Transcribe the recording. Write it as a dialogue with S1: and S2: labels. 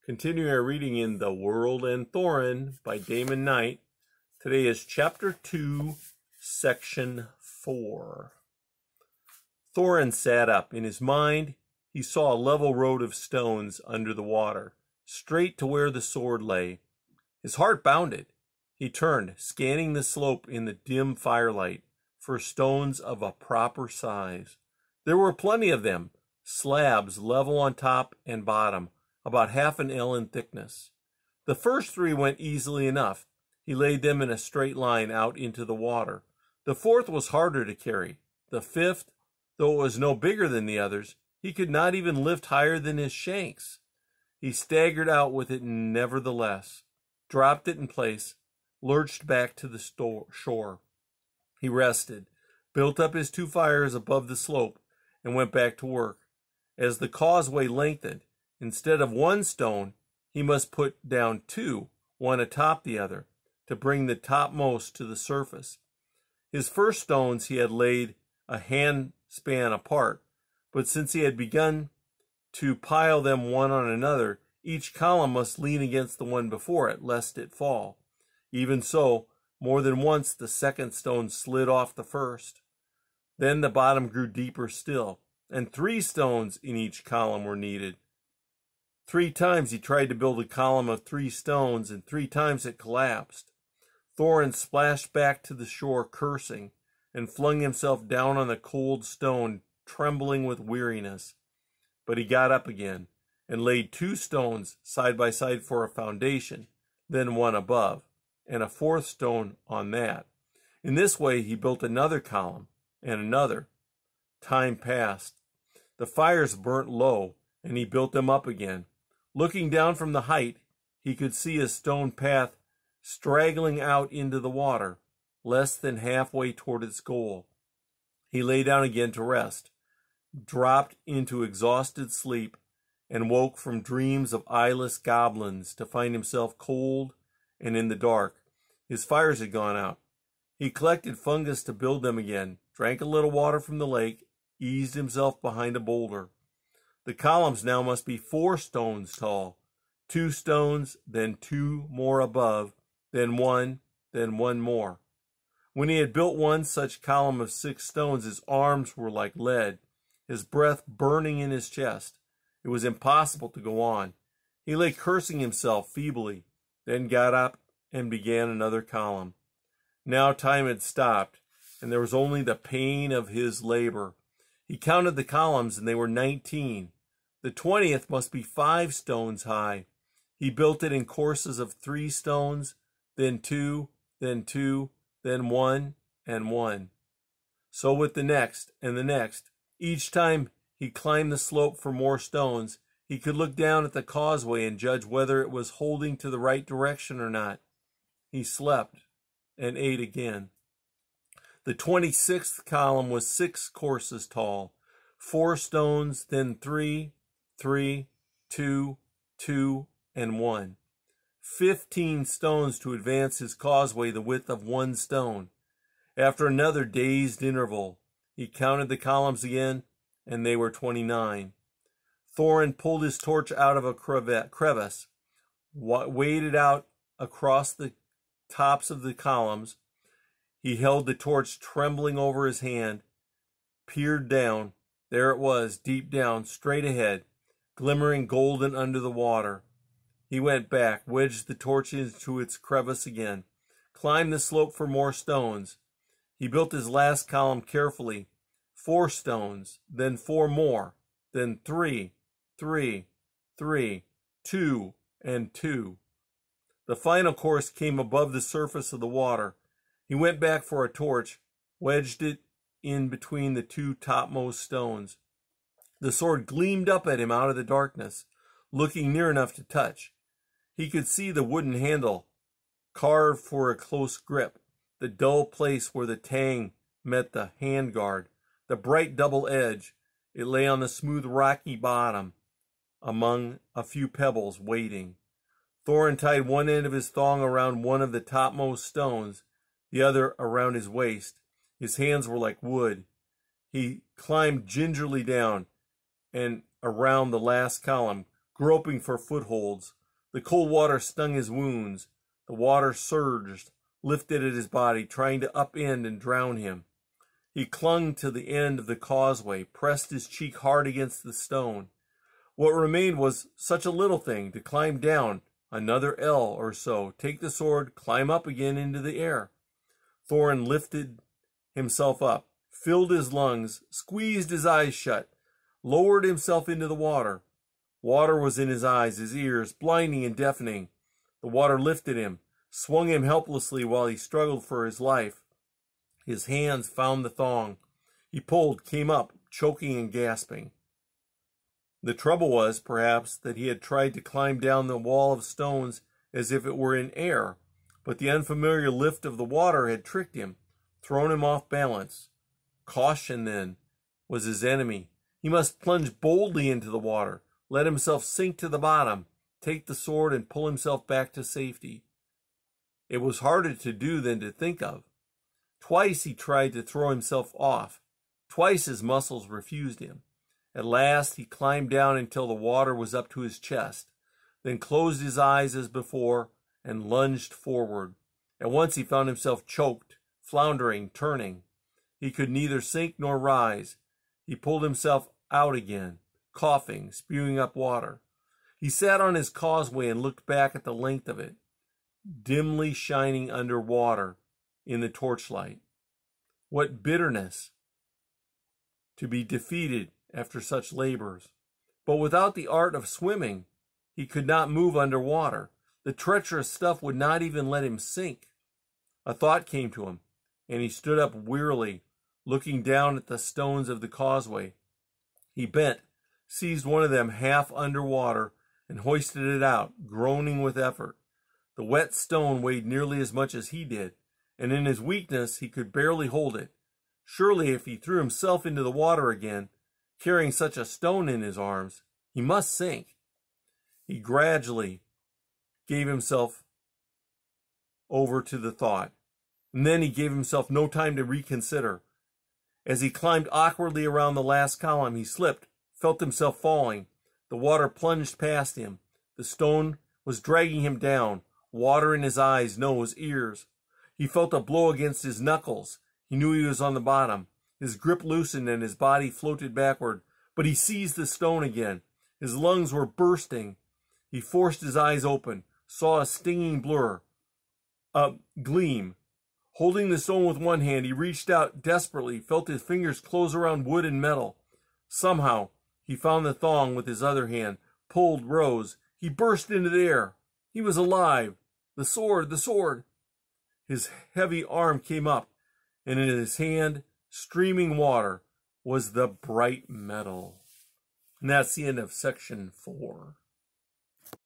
S1: Continuing our reading in The World and Thorinn by Damon Knight. Today is Chapter 2, Section 4. Thorinn sat up. In his mind, he saw a level road of stones under the water, straight to where the sword lay. His heart bounded. He turned, scanning the slope in the dim firelight for stones of a proper size. There were plenty of them, slabs level on top and bottom, about half an ell in thickness. The first three went easily enough. He laid them in a straight line out into the water. The fourth was harder to carry. The fifth, though it was no bigger than the others, he could not even lift higher than his shanks. He staggered out with it nevertheless, dropped it in place, lurched back to the shore. He rested, built up his two fires above the slope, and went back to work. As the causeway lengthened, instead of one stone, he must put down two, one atop the other, to bring the topmost to the surface. His first stones he had laid a hand span apart, but since he had begun to pile them one on another, each column must lean against the one before it, lest it fall. Even so, more than once the second stone slid off the first. Then the bottom grew deeper still, and 3 stones in each column were needed. 3 times he tried to build a column of 3 stones, and 3 times it collapsed. Thorinn splashed back to the shore, cursing, and flung himself down on the cold stone, trembling with weariness. But he got up again, and laid 2 stones side by side for a foundation, then one above, and a 4th stone on that. In this way he built another column, and another. Time passed. The fires burnt low, and he built them up again. Looking down from the height, he could see a stone path straggling out into the water, less than halfway toward its goal. He lay down again to rest, dropped into exhausted sleep, and woke from dreams of eyeless goblins to find himself cold and in the dark. His fires had gone out. He collected fungus to build them again, drank a little water from the lake, eased himself behind a boulder. The columns now must be 4 stones tall, 2 stones, then 2 more above, then one more. When he had built one such column of 6 stones, his arms were like lead, his breath burning in his chest. It was impossible to go on. He lay cursing himself feebly, then got up and began another column. Now time had stopped, and there was only the pain of his labor. He counted the columns, and they were 19. The 20th must be 5 stones high. He built it in courses of 3 stones, then 2, then 2, then 1, and 1. So with the next and the next. Each time he climbed the slope for more stones, he could look down at the causeway and judge whether it was holding to the right direction or not. He slept and ate again. The 26th column was 6 courses tall, 4 stones, then 3, 3, 2, 2, and 1. 15 stones to advance his causeway the width of 1 stone. After another dazed interval, he counted the columns again, and they were 29. Thorinn pulled his torch out of a crevice, waded out across the tops of the columns. He held the torch trembling over his hand, peered down. There it was, deep down, straight ahead, glimmering golden under the water. He went back, wedged the torch into its crevice again, climbed the slope for more stones. He built his last column carefully. 4 stones, then 4 more, then 3, 3, 3, 2, and 2. The final course came above the surface of the water. He went back for a torch, wedged it in between the 2 topmost stones. The sword gleamed up at him out of the darkness, looking near enough to touch. He could see the wooden handle, carved for a close grip, the dull place where the tang met the handguard, the bright double edge. It lay on the smooth rocky bottom, among a few pebbles, waiting. Thorinn tied one end of his thong around one of the topmost stones, the other around his waist. His hands were like wood. He climbed gingerly down and around the last column, groping for footholds. The cold water stung his wounds. The water surged, lifted at his body, trying to upend and drown him. He clung to the end of the causeway, pressed his cheek hard against the stone. What remained was such a little thing, to climb down another ell or so, take the sword, climb up again into the air. Thorinn lifted himself up, filled his lungs, squeezed his eyes shut, lowered himself into the water. Water was in his eyes, his ears, blinding and deafening. The water lifted him, swung him helplessly while he struggled for his life. His hands found the thong. He pulled, came up, choking and gasping. The trouble was, perhaps, that he had tried to climb down the wall of stones as if it were in air, but the unfamiliar lift of the water had tricked him, thrown him off balance. Caution, then, was his enemy. He must plunge boldly into the water, let himself sink to the bottom, take the sword, and pull himself back to safety. It was harder to do than to think of. Twice he tried to throw himself off. Twice his muscles refused him. At last he climbed down until the water was up to his chest, then closed his eyes as before and lunged forward. At once he found himself choked, floundering, turning. He could neither sink nor rise. He pulled himself out again, coughing, spewing up water. He sat on his causeway and looked back at the length of it, dimly shining under water in the torchlight. What bitterness to be defeated after such labors. But without the art of swimming, he could not move under water. The treacherous stuff would not even let him sink. A thought came to him, and he stood up wearily, looking down at the stones of the causeway. He bent, seized one of them half under water, and hoisted it out, groaning with effort. The wet stone weighed nearly as much as he did, and in his weakness he could barely hold it. Surely if he threw himself into the water again, carrying such a stone in his arms, he must sink. He gradually gave himself over to the thought, and then he gave himself no time to reconsider. As he climbed awkwardly around the last column, he slipped, felt himself falling. The water plunged past him. The stone was dragging him down, water in his eyes, nose, ears. He felt a blow against his knuckles. He knew he was on the bottom. His grip loosened and his body floated backward, but he seized the stone again. His lungs were bursting. He forced his eyes open, saw a stinging blur, a gleam. Holding the stone with one hand, he reached out desperately, felt his fingers close around wood and metal. Somehow, he found the thong with his other hand, pulled, rose. He burst into the air. He was alive. The sword, the sword. His heavy arm came up, and in his hand, streaming water, was the bright metal. And that's the end of section 4.